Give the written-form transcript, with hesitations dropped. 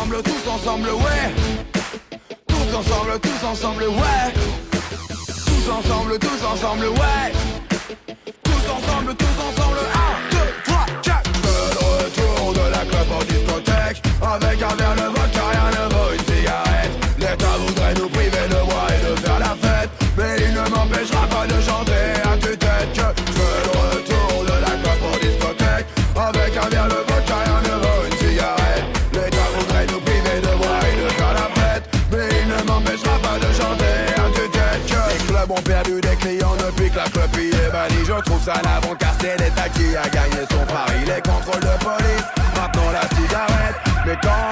ouais. Tous ensemble, ouais. Tous ensemble, ouais. Tous ensemble, 1, 2, 3, 4. Le retour de la clope en discothèque. Avec un verre de vodka, rien ne vaut une cigarette. L'État voudrait nous priver de boire et de faire la fête, mais il ne m'empêchera pas de chanter à tue-tête que je veux le retour de la clope en discothèque. Avec un verre de vodka, rien ne vaut une cigarette. L'État voudrait nous priver de boire et de faire la fête, mais il ne m'empêchera pas de chanter à tue-tête que les clubs ont perdu des clients depuis que la clope y est bannie. Je trouve ça navrant car c'est l'État qui a gagné son pari. Les contrôles de police, maintenant la cigarette. Mais quand